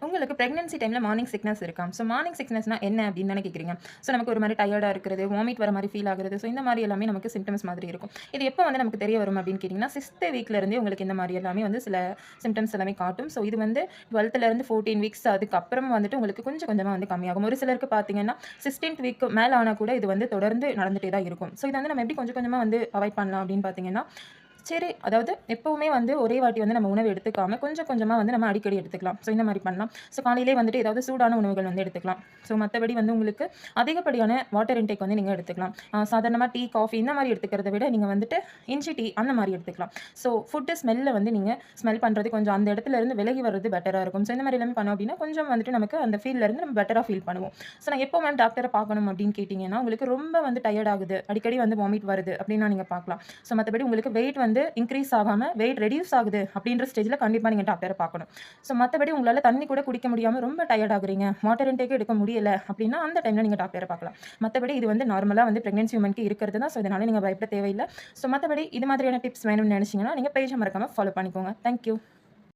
உங்களுக்கு pregnancy டைமில morning sickness இருக்காம். So morning சிக்னஸ்னா என்ன அப்படின்னு தானே கேட்குறீங்க. ஸோ நமக்கு ஒரு மாரி டயர்டா இருக்கிறது, வாமிட் வர மாரி ஃபீல் ஆகுறது. ஸோ இந்த மாரி எல்லாமே நமக்கு சிம்ப்டம்ஸ் மாதிரி இருக்கும். இது எப்போ வந்து நமக்கு தெரிய வரும் அப்படின்னு கேட்டிங்கன்னா, 6த் வீக்ல இருந்தே உங்களுக்கு இந்த மாரி எல்லாமே வந்து சில சிம்ப்டம்ஸ் எல்லாமே காட்டும். ஸோ இது வந்து 12லேருந்து 14 வீக்ஸ் அதுக்கப்புறம் வந்துட்டு உங்களுக்கு கொஞ்சம் கொஞ்சமா வந்து கம்மியாகும். ஒரு சிலருக்கு பார்த்தீங்கன்னா, 16த் வீக் மேல ஆனா கூட இது வந்து தொடர்ந்து நடந்துட்டே தான் இருக்கும். ஸோ இத வந்து நம்ம எப்படி கொஞ்சம் கொஞ்சமா வந்து அவாய்ட் பண்ணலாம் அப்படின்னு பார்த்தீங்கன்னா, சரி. அதாவது எப்பவுமே வந்து ஒரே வாட்டி வந்து நம்ம உணவு எடுத்துக்காம, கொஞ்சம் கொஞ்சமா வந்து நம்ம அடிக்கடி எடுத்துக்கலாம். ஸோ இந்த மாரி பண்ணலாம். ஸோ காலையிலேயே வந்துட்டு ஏதாவது சூடான உணவுகள் வந்து எடுத்துக்கலாம். ஸோ மத்தபடி வந்து உங்களுக்கு அதிகப்படியான வாட்டர் இன்டேக் வந்து நீங்க எடுத்துக்கலாம். சாதாரணமா டீ, காஃபி இந்த மாரி எடுத்துக்கிறத விட, நீங்க வந்துட்டு இஞ்சி டீ அந்த மாரி எடுத்துக்கலாம். ஸோ ஃபுட் ஸ்மெல்ல வந்து நீங்க ஸ்மெல் பண்றது கொஞ்சம் அந்த இடத்துல இருந்து விலகி வர்றது பெட்டரா இருக்கும். ஸோ இந்த மாரி எல்லாமே பண்ணோம் அப்டின்னா, கொஞ்சம் வந்துட்டு நமக்கு அந்த ஃபீல்ட்ல இருந்து நம்ம பெட்டரா ஃபீல் பண்ணுவோம். ஸோ நான் எப்போ மேம் டாக்டர பார்க்கணும் அப்டின்னு கேட்டீங்கன்னா, உங்களுக்கு ரொம்ப வந்து டயர்ட் ஆகுது, அடிக்கடி வந்து வாமிட் வருது அப்டின்னா நீங்க பார்க்கலாம். ஸோ மத்தபடி உங்களுக்கு வெயிட் வந்து இன்கிரீஸ் ஆகாம வெயிட் ரெடியூஸ் ஆகுது அப்படின்ற ஸ்டேஜ்ல கண்டிப்பா நீங்க டாக்டர பார்க்கணும். ஸோ மத்தபடி உங்களால தண்ணி கூட குடிக்க முடியாம ரொம்ப டயர்ட் ஆகுறீங்க, வாட்டர் இன்டேக்கே எடுக்க முடியல அப்படின்னா, அந்த டைம்ல நீங்க டாக்டர பார்க்கலாம். மத்தபடி இது வந்து நார்மலா வந்து பிரெக்னன்சி வுமன்க்கு இருக்கிறது தான். ஸோ இதனால நீங்க பயப்பட தேவையில்ல. ஸோ மத்தபடி இது மாதிரியான டிப்ஸ் வேணும்னு நினைச்சீங்கன்னா, நீங்க பேஜ மறக்காம ஃபாலோ பண்ணிக்கோங்க. Thank you.